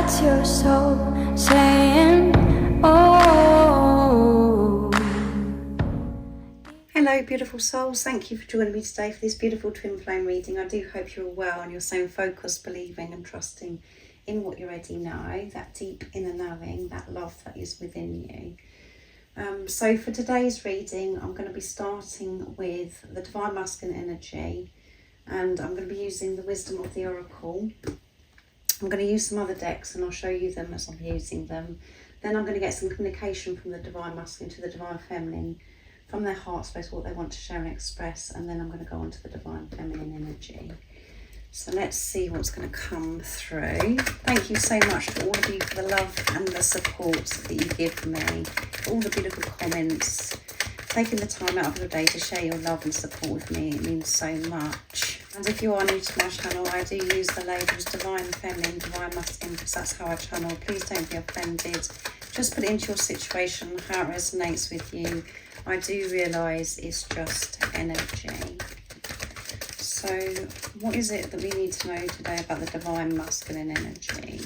That's your soul saying, oh. Hello beautiful souls, thank you for joining me today for this beautiful twin flame reading. I do hope you're well and you're staying focused, believing and trusting in what you already know, that deep inner knowing, that love that is within you. So for today's reading, I'm going to be starting with the Divine Masculine energy, and I'm going to be using the Wisdom of the Oracle. I'm going to use some other decks and I'll show you them as I'm using them. Then I'm going to get some communication from the Divine Masculine to the Divine Feminine, from their heart space, what they want to share and express, and then I'm going to go on to the Divine Feminine energy. So let's see what's going to come through. Thank you so much to all of you for the love and the support that you give me, all the beautiful comments, taking the time out of your day to share your love and support with me. It means so much. And if you are new to my channel, I do use the labels Divine Feminine, Divine Masculine, because that's how I channel. Please don't be offended. Just put it into your situation, how it resonates with you. I do realise it's just energy. So what is it that we need to know today about the Divine Masculine energy?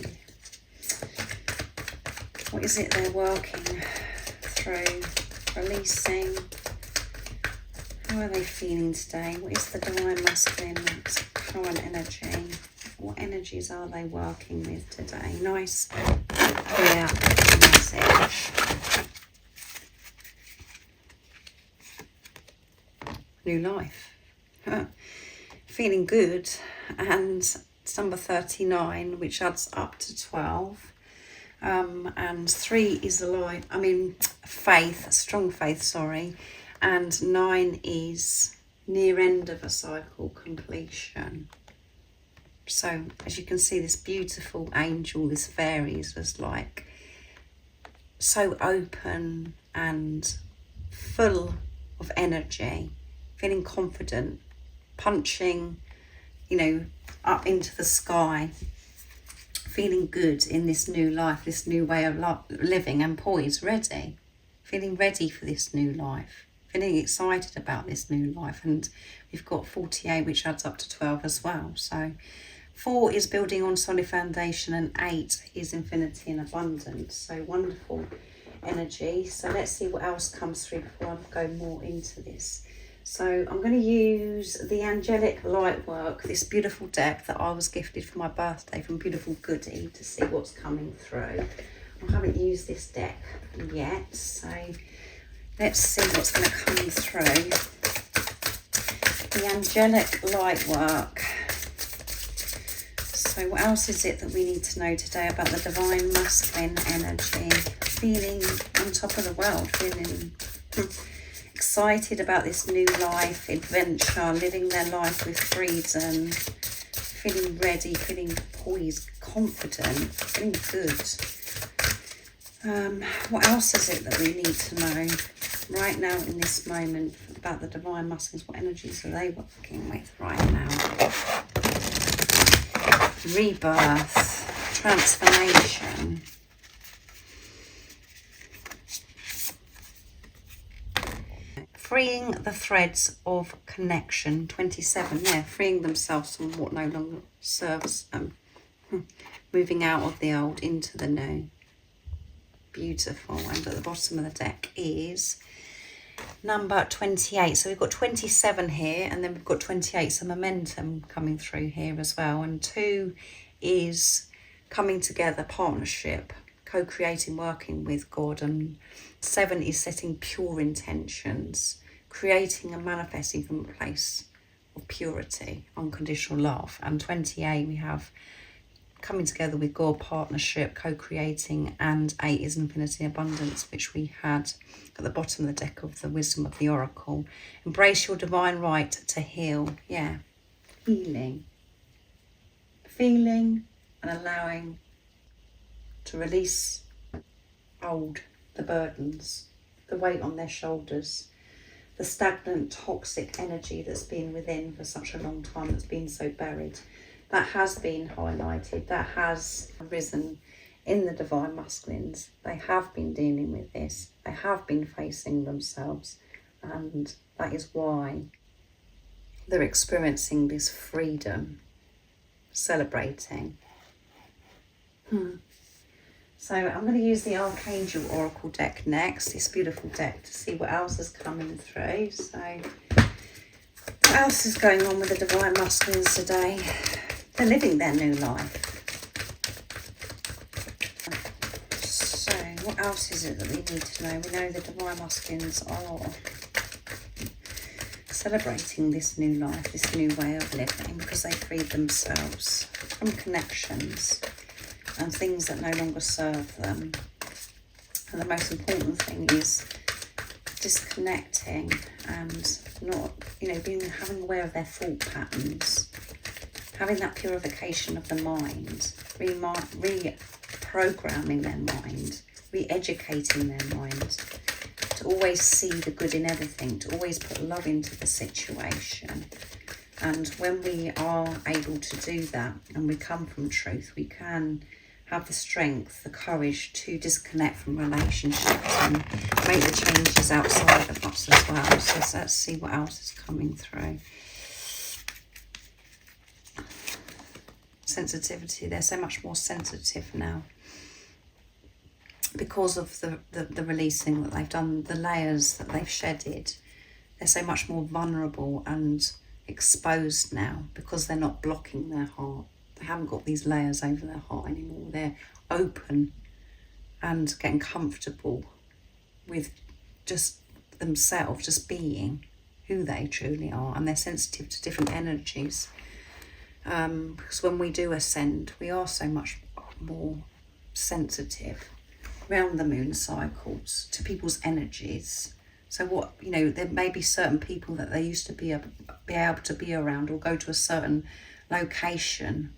What is it they're working through, releasing? How are they feeling today? What is the Divine Masculine current energy? What energies are they working with today? Nice, clear message. New life. Feeling good. And it's number 39, which adds up to 12. And 3 is faith, strong faith, sorry. And 9 is near end of a cycle, completion. So as you can see, this beautiful angel, this fairy is just like so open and full of energy, feeling confident, punching, up into the sky, feeling good in this new life, this new way of living, and poised, ready, feeling ready for this new life, feeling excited about this new life. And we've got 48, which adds up to 12 as well. So 4 is building on solid foundation, and 8 is infinity and abundance. So wonderful energy. So let's see what else comes through before I go more into this. So I'm going to use the Angelic Lightwork, this beautiful deck that I was gifted for my birthday from Beautiful Goody, to see what's coming through. I haven't used this deck yet, so let's see what's going to come through. The Angelic Lightwork. So what else is it that we need to know today about the Divine Masculine energy? Feeling on top of the world, feeling excited about this new life, adventure, living their life with freedom, feeling ready, feeling poised, confident, feeling good. What else is it that we need to know right now in this moment about the Divine Masculines? What energies are they working with right now? Rebirth, transformation. Freeing the threads of connection, 27, freeing themselves from what no longer serves them. Moving out of the old into the new. Beautiful. And at the bottom of the deck is number 28. So we've got 27 here, and then we've got 28, so momentum coming through here as well. And 2 is coming together, partnership, co-creating, working with God. And 7 is setting pure intentions, creating and manifesting from a place of purity, unconditional love. And 28, we have coming together with God, partnership, co-creating, and 8 is infinity and abundance, which we had at the bottom of the deck of the Wisdom of the Oracle. Embrace your divine right to heal. Healing and allowing to release the burdens, the weight on their shoulders, the stagnant, toxic energy that's been within for such a long time, that's been so buried, that has been highlighted, that has arisen in the Divine Masculines. They have been dealing with this, they have been facing themselves, and that is why they're experiencing this freedom, celebrating. So I'm going to use the Archangel Oracle deck next, this beautiful deck, to see what else is coming through. So what else is going on with the Divine Masculines today? They're living their new life. So what else is it that we need to know? We know the Divine Masculines are celebrating this new life, this new way of living, because they freed themselves from connections and things that no longer serve them. And the most important thing is disconnecting and not, having aware of their thought patterns, having that purification of the mind, reprogramming their mind, re-educating their mind, to always see the good in everything, to always put love into the situation. And when we are able to do that and we come from truth, we can have the strength, the courage to disconnect from relationships and make the changes outside of us as well. So let's see what else is coming through. Sensitivity, they're so much more sensitive now because of the releasing that they've done, the layers that they've shedded. They're so much more vulnerable and exposed now because they're not blocking their heart. They haven't got these layers over their heart anymore. They're open and getting comfortable with just themselves, just being who they truly are. And they're sensitive to different energies. Because when we do ascend, we are so much more sensitive around the moon cycles to people's energies. So there may be certain people that they used to be able to be around or go to a certain location,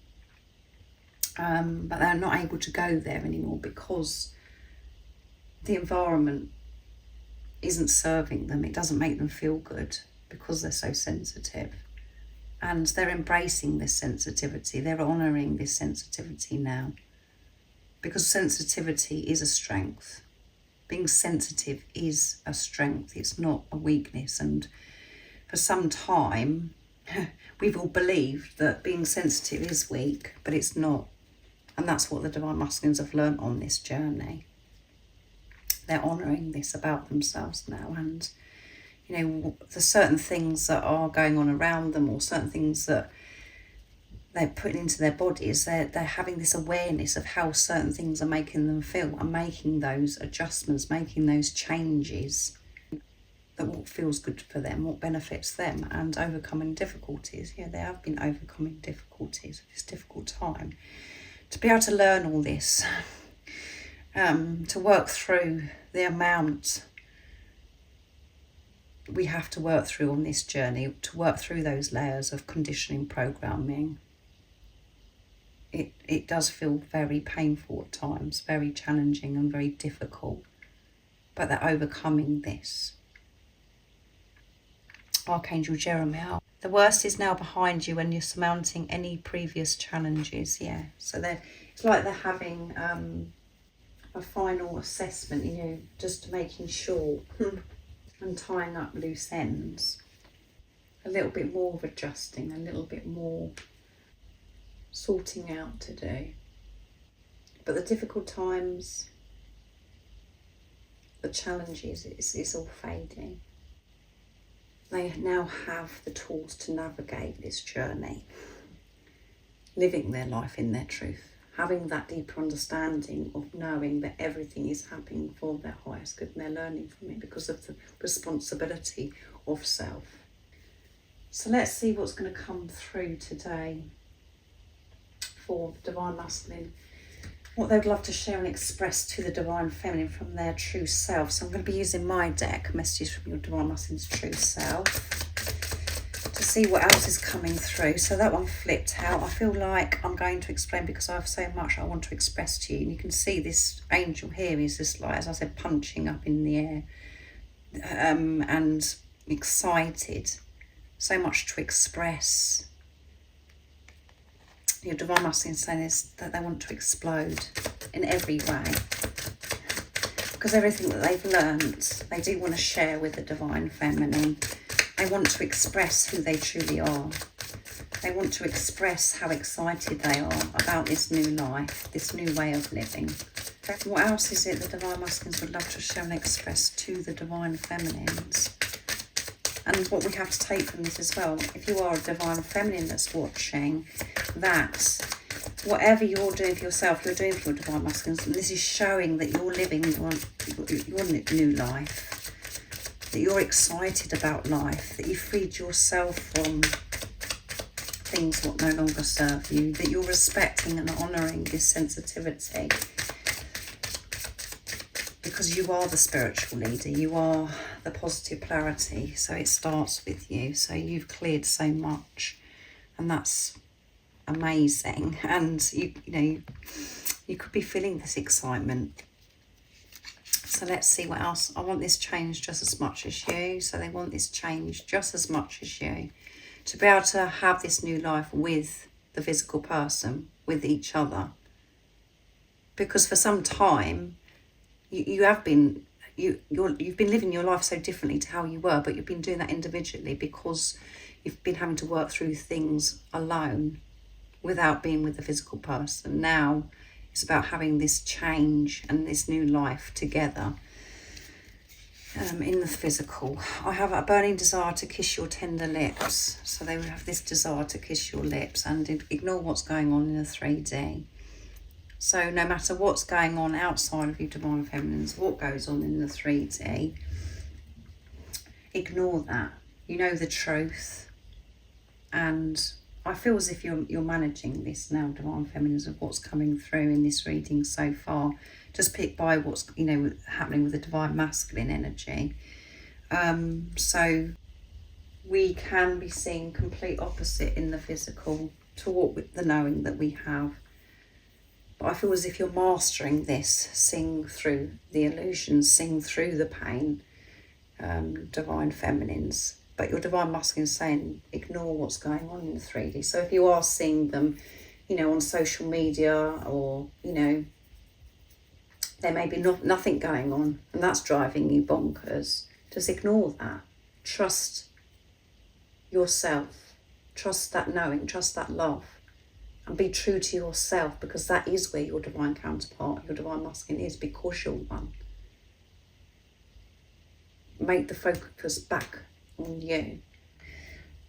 but they're not able to go there anymore because the environment isn't serving them. It doesn't make them feel good because they're so sensitive. And they're embracing this sensitivity. They're honouring this sensitivity now. Because sensitivity is a strength. Being sensitive is a strength. It's not a weakness. And for some time, we've all believed that being sensitive is weak, but it's not. And that's what the Divine Masculines have learnt on this journey. They're honouring this about themselves now. And there's certain things that are going on around them, or certain things that they're putting into their bodies. They're having this awareness of how certain things are making them feel and making those adjustments, making those changes, that what feels good for them, what benefits them, and overcoming difficulties. Yeah, they have been overcoming difficulties, this difficult time. To be able to learn all this, to work through the amount we have to work through on this journey, to work through those layers of conditioning, programming. It does feel very painful at times, very challenging and very difficult, but they're overcoming this. Archangel Jeremiah, the worst is now behind you and you're surmounting any previous challenges. Yeah, so it's like they're having a final assessment, just making sure and tying up loose ends. A little bit more of adjusting, a little bit more sorting out to do. But the difficult times, the challenges, it's all fading. They now have the tools to navigate this journey, living their life in their truth, having that deeper understanding of knowing that everything is happening for their highest good, and they're learning from it because of the responsibility of self. So let's see what's going to come through today for the Divine Masculine, what they'd love to share and express to the Divine Feminine from their true self. So I'm going to be using my deck, Messages from Your Divine Masculine's True Self, to see what else is coming through. So that one flipped out. I feel like I'm going to explain because I have so much I want to express to you. And you can see this angel here is just like, as I said, punching up in the air, and excited. So much to express. Your Divine Masculine saying is that they want to explode in every way. Because everything that they've learned, they do want to share with the Divine Feminine. They want to express who they truly are. They want to express how excited they are about this new life, this new way of living. What else is it the Divine Masculines would love to show and express to the Divine Feminines? And what we have to take from this as well, if you are a Divine Feminine that's watching, that whatever you're doing for yourself, you're doing for your Divine Masculines. And this is showing that you're living your new life, that you're excited about life, that you freed yourself from things what no longer serve you, that you're respecting and honouring this sensitivity. Because you are the spiritual leader, you are the positive polarity, so it starts with you. So you've cleared so much, and that's amazing. And you know, you could be feeling this excitement. So let's see what else. I want this change just as much as you. So they want this change just as much as you, to be able to have this new life with the physical person, with each other. Because for some time, you've been living your life so differently to how you were, but you've been doing that individually because you've been having to work through things alone without being with the physical person. Now it's about having this change and this new life together in the physical. I have a burning desire to kiss your tender lips. So they would have this desire to kiss your lips and ignore what's going on in the 3D. So no matter what's going on outside of you Divine Feminines, what goes on in the 3D, ignore that. You know the truth. And I feel as if you're managing this now, Divine Feminines, of what's coming through in this reading so far. Just pick by what's, you know, happening with the Divine Masculine energy. So we can be seeing complete opposite in the physical to what with the knowing that we have. But I feel as if you're mastering this, seeing through the illusions, seeing through the pain, Divine Feminines. But your Divine Masculine is saying, ignore what's going on in the 3D. So if you are seeing them, you know, on social media, or, you know, there may be nothing going on and that's driving you bonkers, just ignore that. Trust yourself. Trust that knowing, trust that love. And be true to yourself, because that is where your divine counterpart, your Divine Masculine is, because you're one. Make the focus back on you.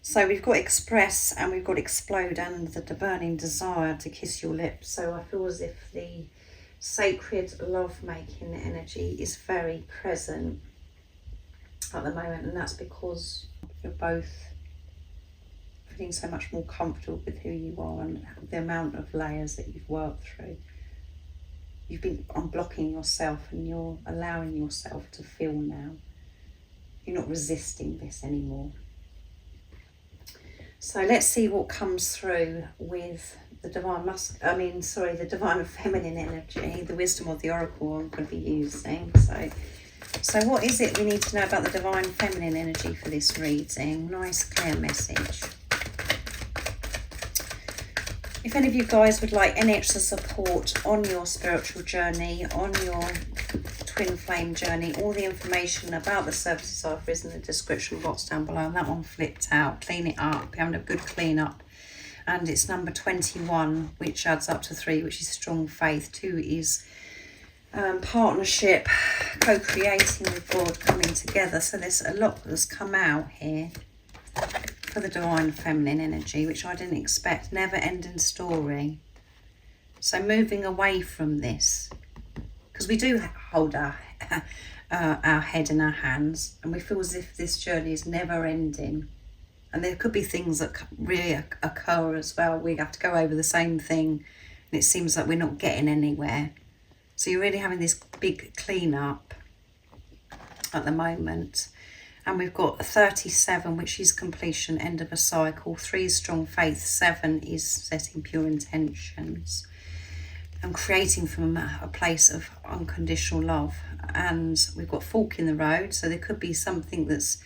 So we've got express and we've got explode and the burning desire to kiss your lips. So I feel as if the sacred love-making energy is very present at the moment, and that's because you're both feeling so much more comfortable with who you are and the amount of layers that you've worked through. You've been unblocking yourself and you're allowing yourself to feel now. You're not resisting this anymore. So let's see what comes through with the the Divine Feminine energy, the wisdom of the Oracle I'm going to be using. So what is it we need to know about the Divine Feminine energy for this reading? Nice clear message. If any of you guys would like any extra support on your spiritual journey, on your twin flame journey, all the information about the services offer is in the description box down below. And that one flipped out. Clean it up. Having a good clean up. And it's number 21, which adds up to 3, which is strong faith. 2 is partnership, co-creating with God, coming together. So there's a lot that's come out here for the Divine Feminine energy, which I didn't expect. Never ending story. So moving away from this, because we do hold our head in our hands and we feel as if this journey is never ending. And there could be things that really occur as well. We have to go over the same thing and it seems like we're not getting anywhere. So you're really having this big clean up at the moment. And we've got 37, which is completion, end of a cycle. 3 is strong faith. 7 is setting pure intentions and creating from a place of unconditional love. And we've got fork in the road. So there could be something that's,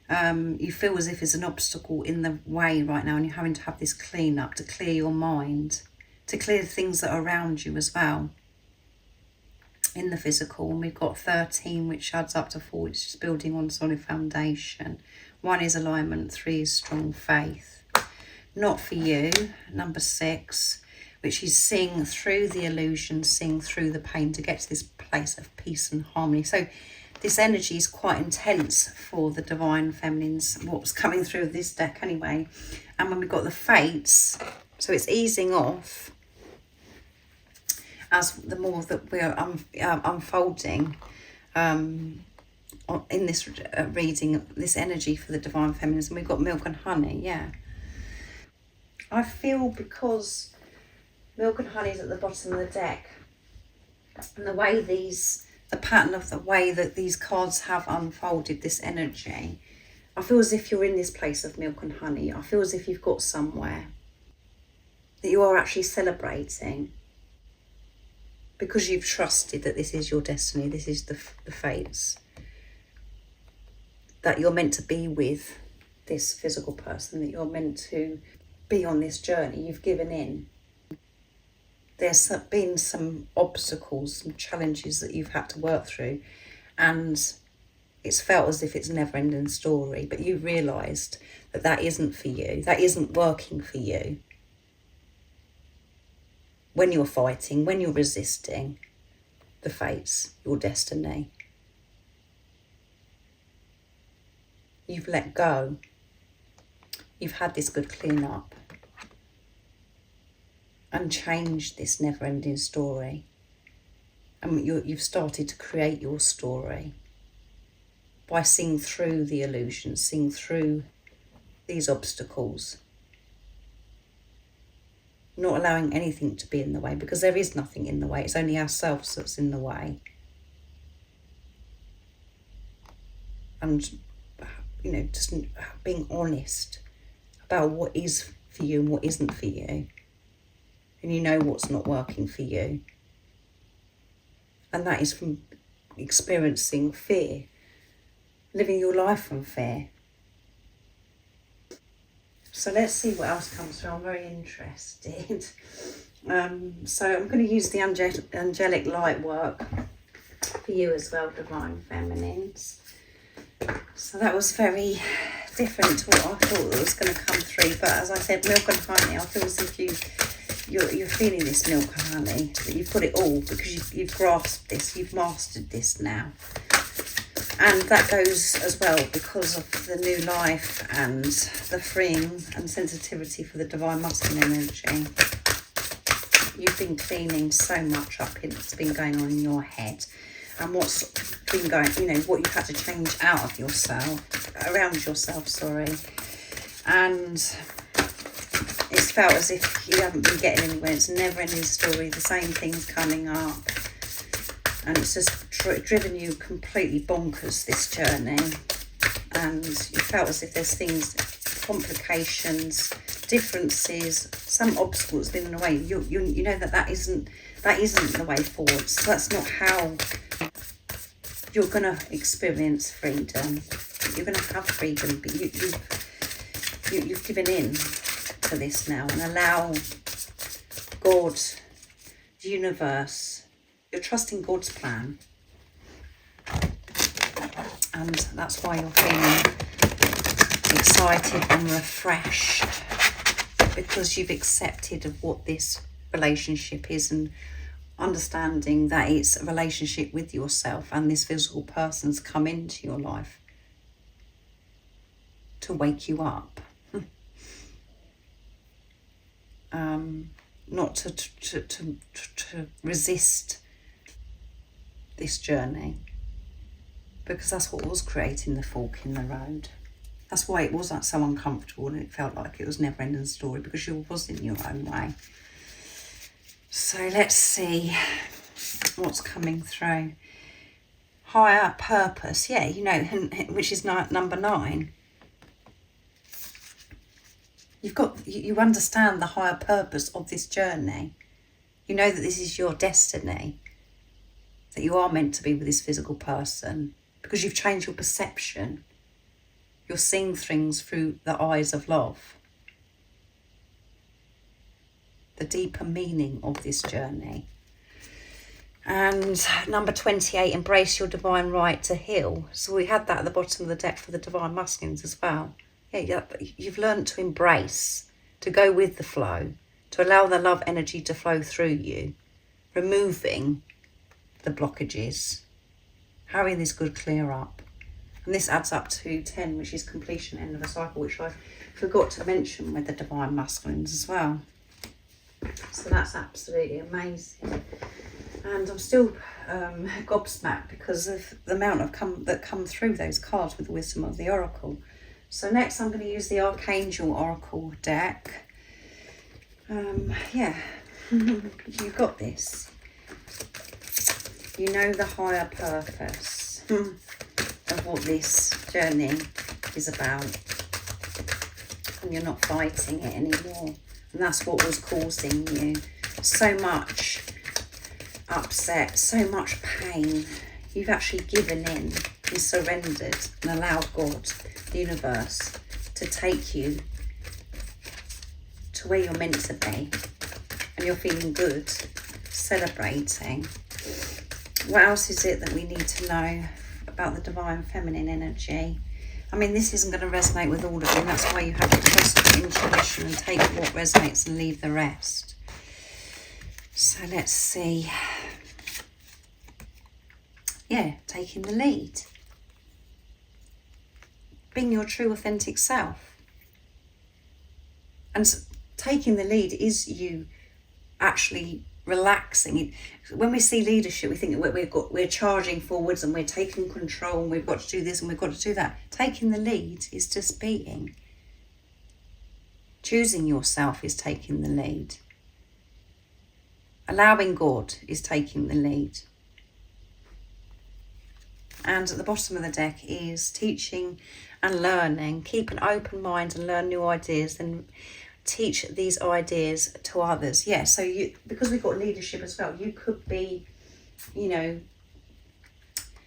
you feel as if there's an obstacle in the way right now, and you're having to have this clean up to clear your mind, to clear the things that are around you as well in the physical. And we've got 13, which adds up to 4, which is building on solid foundation. 1 is alignment. 3 is strong faith. Not for you. Number 6, which is seeing through the illusion, seeing through the pain to get to this place of peace and harmony. So this energy is quite intense for the Divine Feminines, what's coming through this deck anyway. And when we've got the Fates, so it's easing off as the more that we're unfolding in this reading, this energy for the Divine Feminines. And we've got Milk and Honey, yeah. I feel because Milk and Honey is at the bottom of the deck, and the way the pattern of the way that these cards have unfolded this energy, I feel as if you're in this place of Milk and Honey. I feel as if you've got somewhere that you are actually celebrating because you've trusted that this is your destiny, this is the Fates, that you're meant to be with this physical person, that you're meant to be on this journey. You've given in. There's been some obstacles, some challenges that you've had to work through, and it's felt as if it's a never-ending story, but you've realised that that isn't for you, that isn't working for you. When you're fighting, when you're resisting the Fates, your destiny, you've let go. You've had this good clean up and change this never-ending story. And you've started to create your story by seeing through the illusion, seeing through these obstacles, not allowing anything to be in the way, because there is nothing in the way. It's only ourselves that's in the way. And, you know, just being honest about what is for you and what isn't for you. And you know what's not working for you. And that is from experiencing fear, living your life from fear. So let's see what else comes through. I'm very interested. So I'm going to use the angelic light work for you as well, Divine Feminines. So that was very different to what I thought was going to come through. But as I said, Milk and Honey, I feel as if you're feeling this milk and honey, that you've got it all because you've grasped this, you've mastered this now. And that goes as well because of the new life and the freeing and sensitivity for the Divine Masculine energy. You've been cleaning so much up that's been going on in your head, and what's been going, you know, what you've had to change out of yourself, around yourself, sorry. And it's felt as if you haven't been getting anywhere. It's a never-ending story, the same things coming up. And it's just driven you completely bonkers, this journey. And you felt as if there's things, complications, differences, some obstacles been in the way. You know that isn't the way forward. So that's not how you're going to experience freedom. You're going to have freedom, but you've given in to this now and allow God, the universe, you're trusting God's plan. And that's why you're feeling excited and refreshed, because you've accepted of what this relationship is and understanding that it's a relationship with yourself, and this physical person's come into your life to wake you up. Not to resist this journey, because that's what was creating the fork in the road. That's why it was so uncomfortable and it felt like it was a never-ending story, because you was in your own way. So let's see what's coming through. Higher purpose, yeah, you know, which is number 9. You understand the higher purpose of this journey. You know that this is your destiny, that you are meant to be with this physical person, because you've changed your perception. You're seeing things through the eyes of love. The deeper meaning of this journey. And number 28, embrace your divine right to heal. So we had that at the bottom of the deck for the Divine Masculines as well. Yeah, you've learned to embrace, to go with the flow, to allow the love energy to flow through you, removing the blockages, having this good clear up. And this adds up to 10, which is completion, end of a cycle, which I forgot to mention with the Divine Masculines as well. So that's absolutely amazing. And I'm still gobsmacked because of the amount that come through those cards with the wisdom of the Oracle. So next I'm going to use the Archangel Oracle deck. Yeah, you've got this. You know the higher purpose of what this journey is about. And you're not fighting it anymore. And that's what was causing you so much upset, so much pain. You've actually given in and surrendered and allowed God, the universe, to take you to where you're meant to be. And you're feeling good, celebrating. What else is it that we need to know about the Divine Feminine energy? I mean, this isn't going to resonate with all of you. That's why you have to trust your intuition and take what resonates and leave the rest. So let's see. Yeah, taking the lead. Being your true authentic self. And taking the lead is you actually relaxing. When we see leadership, we think that we're charging forwards and we're taking control and we've got to do this and we've got to do that. Taking the lead is just being. Choosing yourself is taking the lead. Allowing God is taking the lead. And at the bottom of the deck is teaching and learning. Keep an open mind and learn new ideas and teach these ideas to others. Yeah, so you, because we've got leadership as well, you could be, you know,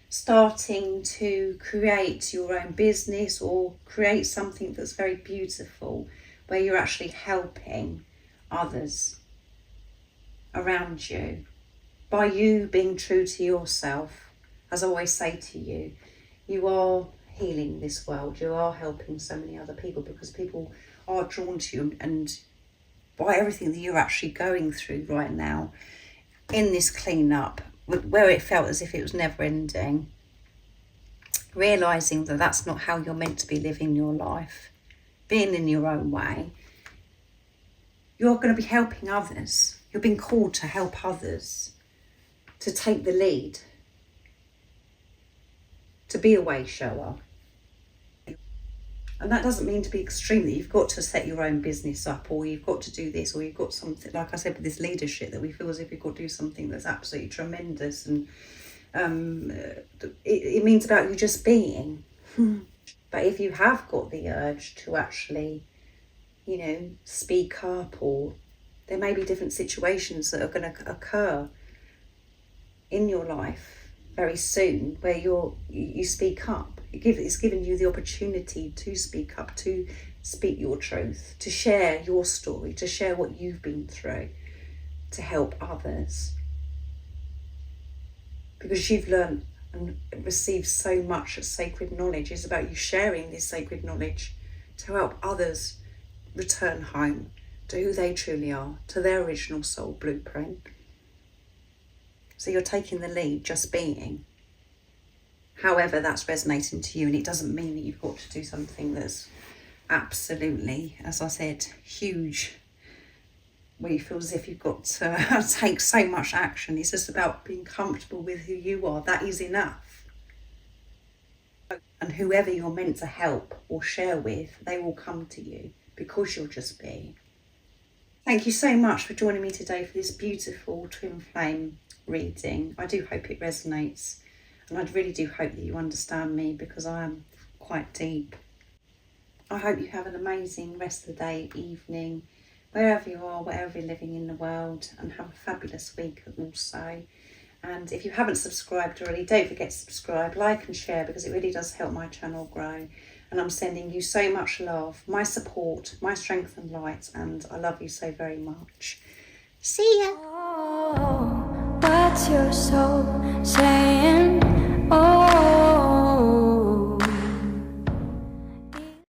starting to create your own business or create something that's very beautiful where you're actually helping others around you by you being true to yourself. As I always say to you, you are healing this world, you are helping so many other people because people are drawn to you, and by everything that you're actually going through right now in this clean-up, where it felt as if it was never ending, realising that that's not how you're meant to be living your life, being in your own way, you're going to be helping others. You're being called to help others, to take the lead, to be a way shower. And that doesn't mean to be extreme, that you've got to set your own business up or you've got to do this or you've got something, like I said, with this leadership, that we feel as if we've got to do something that's absolutely tremendous. And it means about you just being. But if you have got the urge to actually, you know, speak up, or there may be different situations that are going to occur in your life very soon where you speak up. It's given you the opportunity to speak up, to speak your truth, to share your story, to share what you've been through, to help others. Because you've learned and received so much sacred knowledge. It's about you sharing this sacred knowledge to help others return home to who they truly are, to their original soul blueprint. So you're taking the lead, just being. However that's resonating to you, and it doesn't mean that you've got to do something that's absolutely, as I said, huge, where you feel as if you've got to take so much action. It's just about being comfortable with who you are. That is enough. And whoever you're meant to help or share with, they will come to you because you're just being. Thank you so much for joining me today for this beautiful twin flame reading. I do hope it resonates, and I really do hope that you understand me, because I am quite deep. I hope you have an amazing rest of the day, evening, wherever you are, wherever you're living in the world, and have a fabulous week also. And if you haven't subscribed already, don't forget to subscribe, like and share, because it really does help my channel grow. And I'm sending you so much love, my support, my strength and light, and I love you so very much. See ya! Oh, what's your soul saying? Oh.